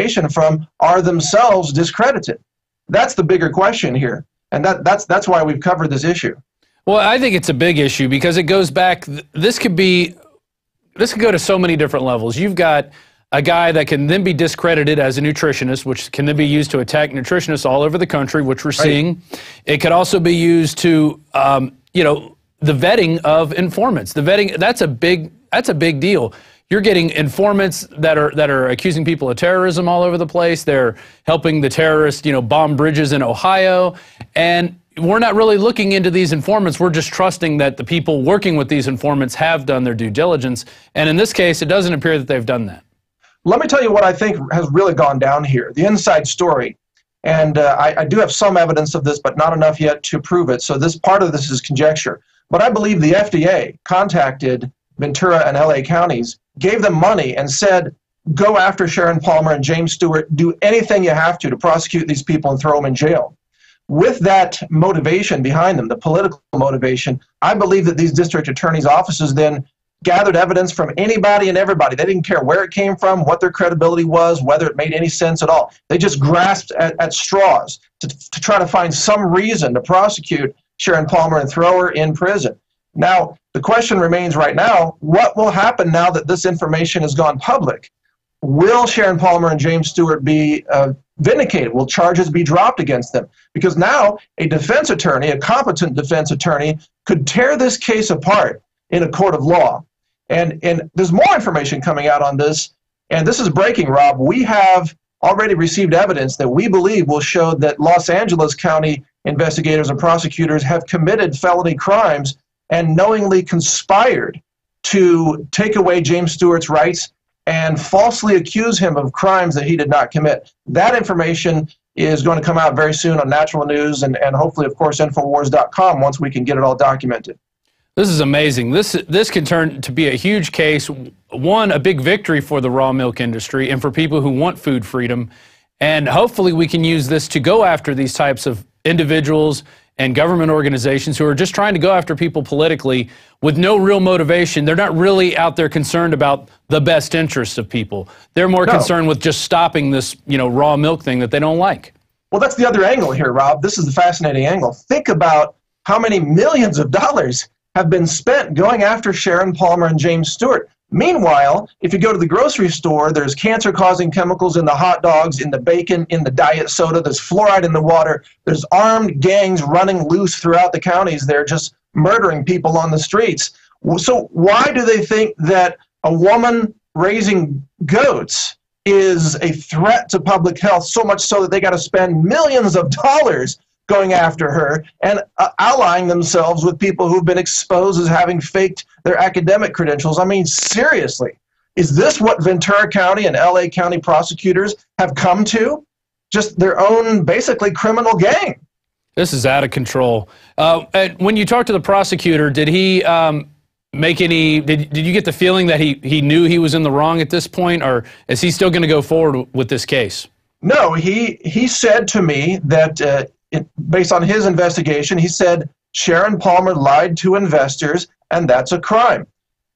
information from are themselves discredited. That's the bigger question here, and that's why we've covered this issue. Well, I think it's a big issue because it goes back. This could go to so many different levels. You've got a guy that can then be discredited as a nutritionist, which can then be used to attack nutritionists all over the country, which we're seeing. It could also be used to, you know, the vetting of informants. The vetting, that's a big deal. You're getting informants that are accusing people of terrorism all over the place. They're helping the terrorists, you know, bomb bridges in Ohio. And we're not really looking into these informants. We're just trusting that the people working with these informants have done their due diligence. And in this case, it doesn't appear that they've done that. Let me tell you what I think has really gone down here, the inside story. And I do have some evidence of this, but not enough yet to prove it. So this part of this is conjecture. But I believe the FDA contacted Ventura and LA counties, gave them money and said, go after Sharon Palmer and James Stewart, do anything you have to prosecute these people and throw them in jail. With that motivation behind them, the political motivation, I believe that these district attorneys' offices then gathered evidence from anybody and everybody. They didn't care where it came from, what their credibility was, whether it made any sense at all. They just grasped at straws to try to find some reason to prosecute Sharon Palmer and throw her in prison. Now, the question remains right now, what will happen now that this information has gone public? Will Sharon Palmer and James Stewart be vindicated? Will charges be dropped against them? Because now a defense attorney, a competent defense attorney, could tear this case apart in a court of law. And there's more information coming out on this, and this is breaking, Rob. We have already received evidence that we believe will show that Los Angeles County investigators and prosecutors have committed felony crimes and knowingly conspired to take away James Stewart's rights and falsely accuse him of crimes that he did not commit. That information is going to come out very soon on Natural News and hopefully, of course, INFOWARS.com once we can get it all documented. This is amazing. This can turn to be a huge case, one, a big victory for the raw milk industry and for people who want food freedom. And hopefully we can use this to go after these types of individuals and government organizations who are just trying to go after people politically with no real motivation. They're not really out there concerned about the best interests of people. They're more concerned with just stopping this, you know, raw milk thing that they don't like. Well, that's the other angle here, Rob. This is the fascinating angle. Think about how many millions of dollars have been spent going after Sharon Palmer and James Stewart. Meanwhile, if you go to the grocery store, there's cancer-causing chemicals in the hot dogs, in the bacon, in the diet soda, there's fluoride in the water, there's armed gangs running loose throughout the counties. They're just murdering people on the streets. So why do they think that a woman raising goats is a threat to public health, so much so that they got to spend millions of dollars going after her and allying themselves with people who've been exposed as having faked their academic credentials? I mean, seriously, is this what Ventura County and LA County prosecutors have come to? Just their own, basically, criminal gang. This is out of control. When you talked to the prosecutor, did he make any, did you get the feeling that he knew he was in the wrong at this point, or is he still going to go forward with this case? No, he said to me that based on his investigation, he said Sharon Palmer lied to investors, and that's a crime.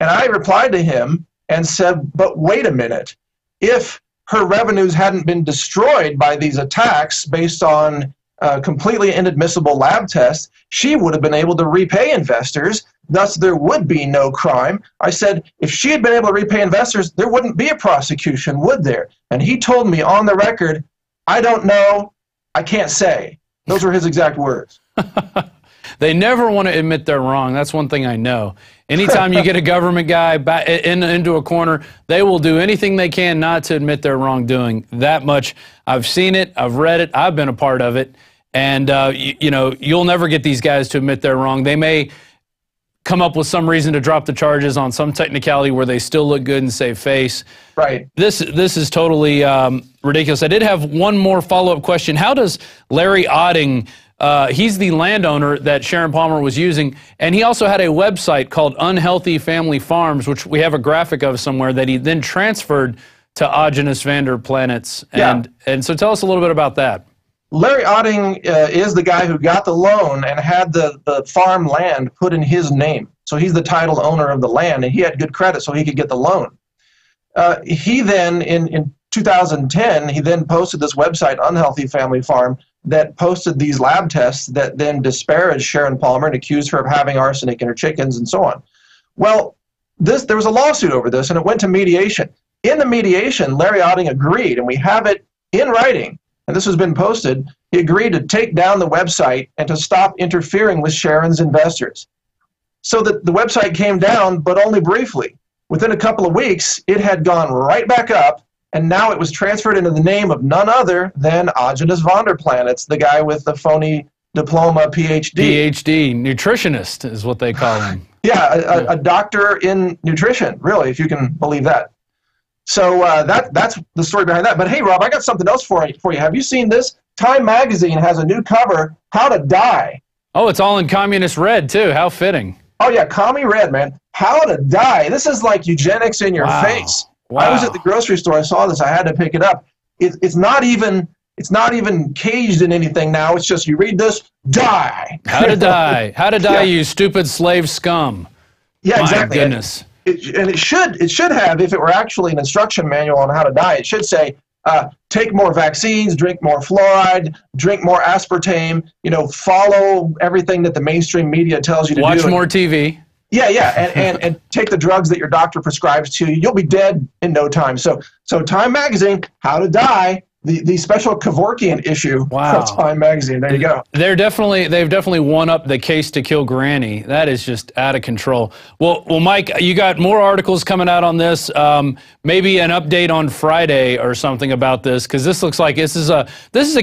And I replied to him and said, but wait a minute. If her revenues hadn't been destroyed by these attacks based on completely inadmissible lab tests, she would have been able to repay investors. Thus, there would be no crime. I said, if she had been able to repay investors, there wouldn't be a prosecution, would there? And he told me on the record, I don't know, I can't say. Those were his exact words. They never want to admit they're wrong. That's one thing I know. Anytime you get a government guy into a corner, they will do anything they can not to admit their wrongdoing. That much. I've seen it. I've read it. I've been a part of it. And, you know, you'll never get these guys to admit they're wrong. They may come up with some reason to drop the charges on some technicality where they still look good and save face. Right. This is totally ridiculous. I did have one more follow-up question. How does Larry Odding, he's the landowner that Sharon Palmer was using, and he also had a website called Unhealthy Family Farms, which we have a graphic of somewhere, that he then transferred to Ogenus Vanderplanets. And so tell us a little bit about that. Larry Odding is the guy who got the loan and had the farm land put in his name. So he's the title owner of the land, and he had good credit so he could get the loan. He then, in 2010, he then posted this website, Unhealthy Family Farm, that posted these lab tests that then disparaged Sharon Palmer and accused her of having arsenic in her chickens and so on. Well, there was a lawsuit over this, and it went to mediation. In the mediation, Larry Otting agreed, and we have it in writing, and this has been posted. He agreed to take down the website and to stop interfering with Sharon's investors. So that the website came down, but only briefly. Within a couple of weeks, it had gone right back up, and now it was transferred into the name of none other than Agenus Vonderplanets, the guy with the phony diploma, PhD. PhD, nutritionist is what they call him. Yeah, a doctor in nutrition, really, if you can believe that. So that's the story behind that. But hey, Rob, I got something else for you. Have you seen this? Time magazine has a new cover, How to Die. Oh, it's all in communist red, too. How fitting. Oh, yeah, commie red, man. How to Die. This is like eugenics in your face. Wow. I was at the grocery store. I saw this. I had to pick it up. It's not even caged in anything now. It's just you read this, die. How to die. How to die, yeah. You stupid slave scum. Yeah, exactly. My goodness. And it should have, if it were actually an instruction manual on how to die, it should say, take more vaccines, drink more fluoride, drink more aspartame, follow everything that the mainstream media tells you to do. Watch more TV. Yeah, and take the drugs that your doctor prescribes to you. You'll be dead in no time. So Time Magazine, How to Die, the special Kevorkian issue of Time Magazine. There you go. They've definitely won up the case to kill Granny. That is just out of control. Well, Mike, you got more articles coming out on this. Maybe an update on Friday or something about this, because this looks like this is a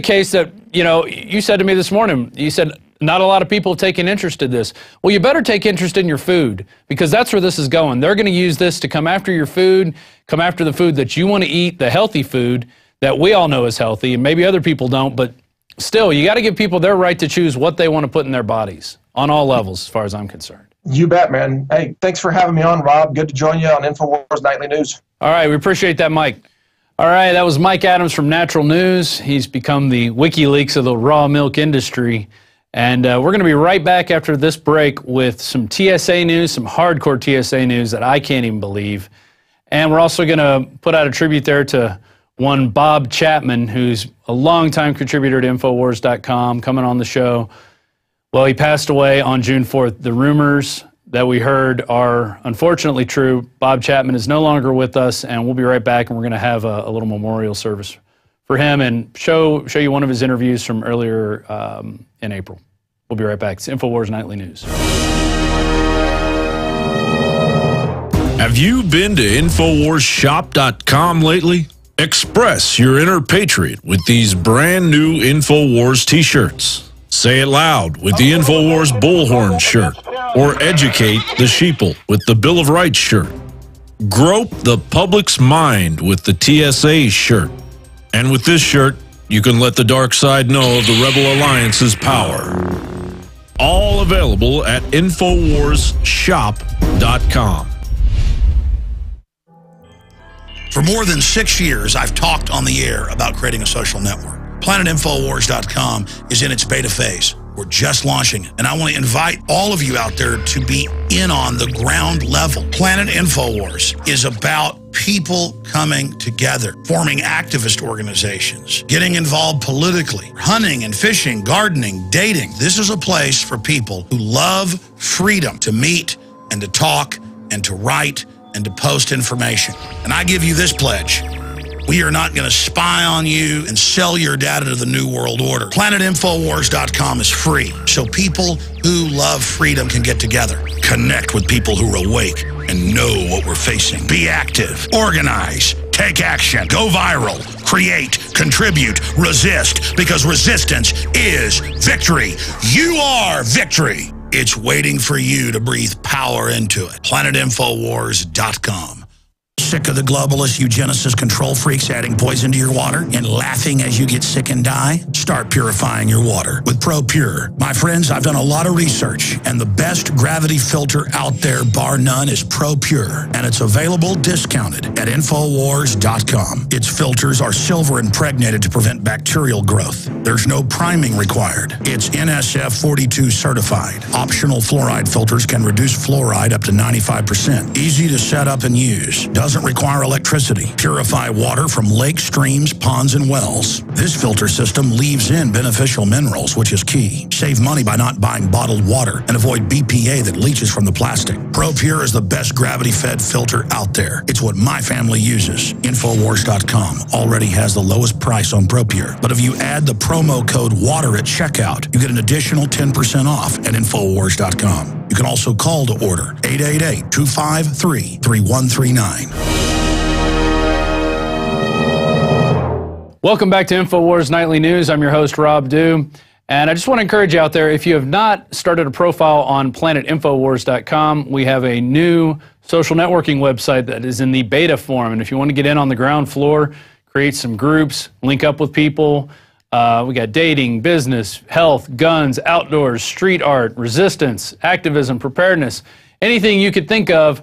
case that you said to me this morning. You said not a lot of people have taken interest in this. Well, you better take interest in your food, because that's where this is going. They're going to use this to come after your food, come after the food that you want to eat, the healthy food that we all know is healthy, and maybe other people don't, but still, you got to give people their right to choose what they want to put in their bodies on all levels, as far as I'm concerned. You bet, man. Hey, thanks for having me on, Rob. Good to join you on INFOWARS Nightly News. All right, we appreciate that, Mike. All right, that was Mike Adams from Natural News. He's become the WikiLeaks of the raw milk industry. And we're going to be right back after this break with some TSA news, some hardcore TSA news that I can't even believe. And we're also going to put out a tribute there to one Bob Chapman, who's a longtime contributor to INFOWARS.com, coming on the show. Well, he passed away on June 4th. The rumors that we heard are unfortunately true. Bob Chapman is no longer with us, and we'll be right back, and we're going to have a little memorial service for him and show you one of his interviews from earlier in April. We'll be right back. It's INFOWARS Nightly News. Have you been to InfoWarsShop.com lately? Express your inner patriot with these brand new InfoWars t-shirts. Say it loud with the InfoWars Bullhorn shirt, or educate the sheeple with the Bill of Rights shirt. Grope the public's mind with the TSA shirt. And with this shirt, you can let the dark side know of the Rebel Alliance's power. All available at InfoWarsShop.com. For more than 6 years, I've talked on the air about creating a social network. PlanetInfowars.com is in its beta phase. We're just launching it, and I want to invite all of you out there to be in on the ground level. Planet InfoWars is about people coming together, forming activist organizations, getting involved politically, hunting and fishing, gardening, dating. This is a place for people who love freedom to meet and to talk and to write and to post information. And I give you this pledge. We are not going to spy on you and sell your data to the New World Order. PlanetInfowars.com is free, so people who love freedom can get together, connect with people who are awake and know what we're facing. Be active, organize, take action, go viral, create, contribute, resist, because resistance is victory. You are victory. It's waiting for you to breathe power into it. PlanetInfowars.com. Sick of the globalist, eugenicist, control freaks adding poison to your water and laughing as you get sick and die? Start purifying your water with ProPure. My friends, I've done a lot of research, and the best gravity filter out there, bar none, is ProPure, and it's available discounted at INFOWARS.com. Its filters are silver impregnated to prevent bacterial growth. There's no priming required. It's NSF 42 certified. Optional fluoride filters can reduce fluoride up to 95%. Easy to set up and use. Doesn't require electricity. Purify water from lakes, streams, ponds, and wells. This filter system leaves in beneficial minerals, which is key. Save money by not buying bottled water and avoid BPA that leaches from the plastic. ProPure is the best gravity-fed filter out there. It's what my family uses. INFOWARS.com already has the lowest price on ProPure. But if you add the promo code WATER at checkout, you get an additional 10% off at INFOWARS.com. You can also call to order 888-253-3139. Welcome back to InfoWars Nightly News. I'm your host, Rob Dew. And I just want to encourage you out there, if you have not started a profile on planetinfowars.com, we have a new social networking website that is in the beta form. And if you want to get in on the ground floor, create some groups, link up with people, we got dating, business, health, guns, outdoors, street art, resistance, activism, preparedness, anything you could think of,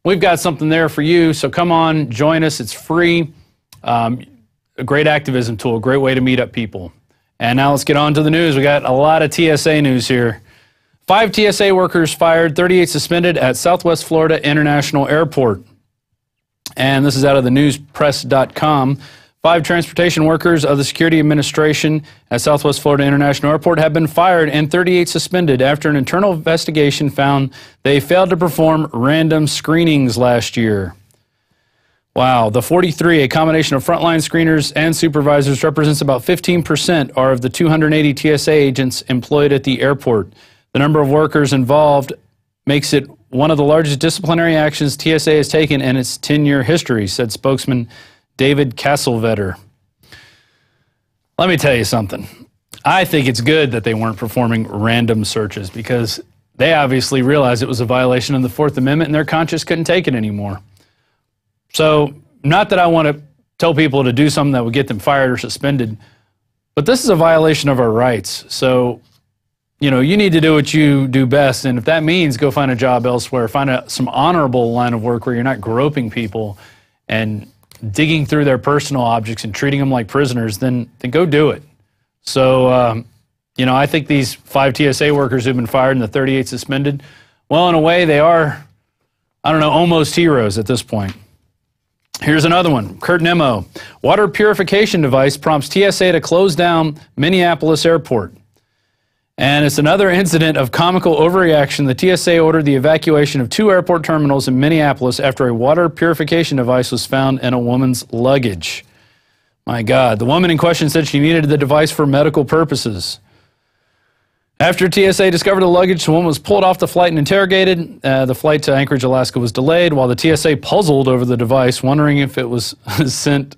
we've got something there for you. So come on, join us. It's free. A great activism tool, a great way to meet up people. And now let's get on to the news. We got a lot of TSA news here. 5 TSA workers fired, 38 suspended at Southwest Florida International Airport. And this is out of the newspress.com. 5 transportation workers of the Security Administration at Southwest Florida International Airport have been fired and 38 suspended after an internal investigation found they failed to perform random screenings last year. Wow, the 43, a combination of frontline screeners and supervisors, represents about 15% of the 280 TSA agents employed at the airport. The number of workers involved makes it one of the largest disciplinary actions TSA has taken in its 10-year history, said spokesman David Castlevetter. Let me tell you something. I think it's good that they weren't performing random searches because they obviously realized it was a violation of the Fourth Amendment and their conscience couldn't take it anymore. So, not that I want to tell people to do something that would get them fired or suspended, but this is a violation of our rights. So, you know, you need to do what you do best, and if that means go find a job elsewhere, find some honorable line of work where you're not groping people and digging through their personal objects and treating them like prisoners, then go do it. So, you know, I think these 5 TSA workers who've been fired and the 38 suspended, well, in a way, they are, I don't know, almost heroes at this point. Here's another one. Kurt Nemo. Water purification device prompts TSA to close down Minneapolis airport. And it's another incident of comical overreaction. The TSA ordered the evacuation of 2 airport terminals in Minneapolis after a water purification device was found in a woman's luggage. My God. The woman in question said she needed the device for medical purposes. After TSA discovered the luggage, the woman was pulled off the flight and interrogated. The flight to Anchorage, Alaska was delayed while the TSA puzzled over the device, wondering if it was sent